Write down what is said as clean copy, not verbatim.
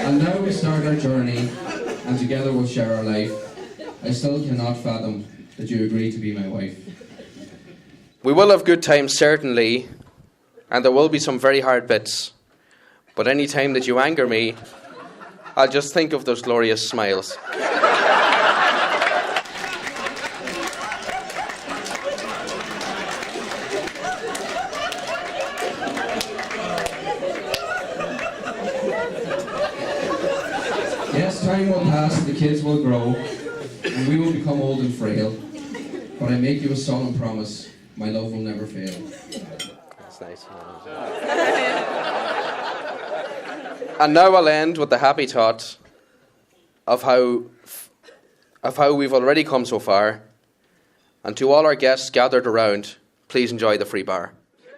And now we start our journey, and together we'll share our life. I still cannot fathom that you agree to be my wife. We will have good times, certainly, and there will be some very hard bits. But any time that you anger me, I'll just think of those glorious smiles. Yes, time will pass, the kids will grow, and we will become old and frail. But I make you a solemn promise, my love will never fail. That's nice. And now I'll end with the happy thought of how we've already come so far. And to all our guests gathered around, please enjoy the free bar.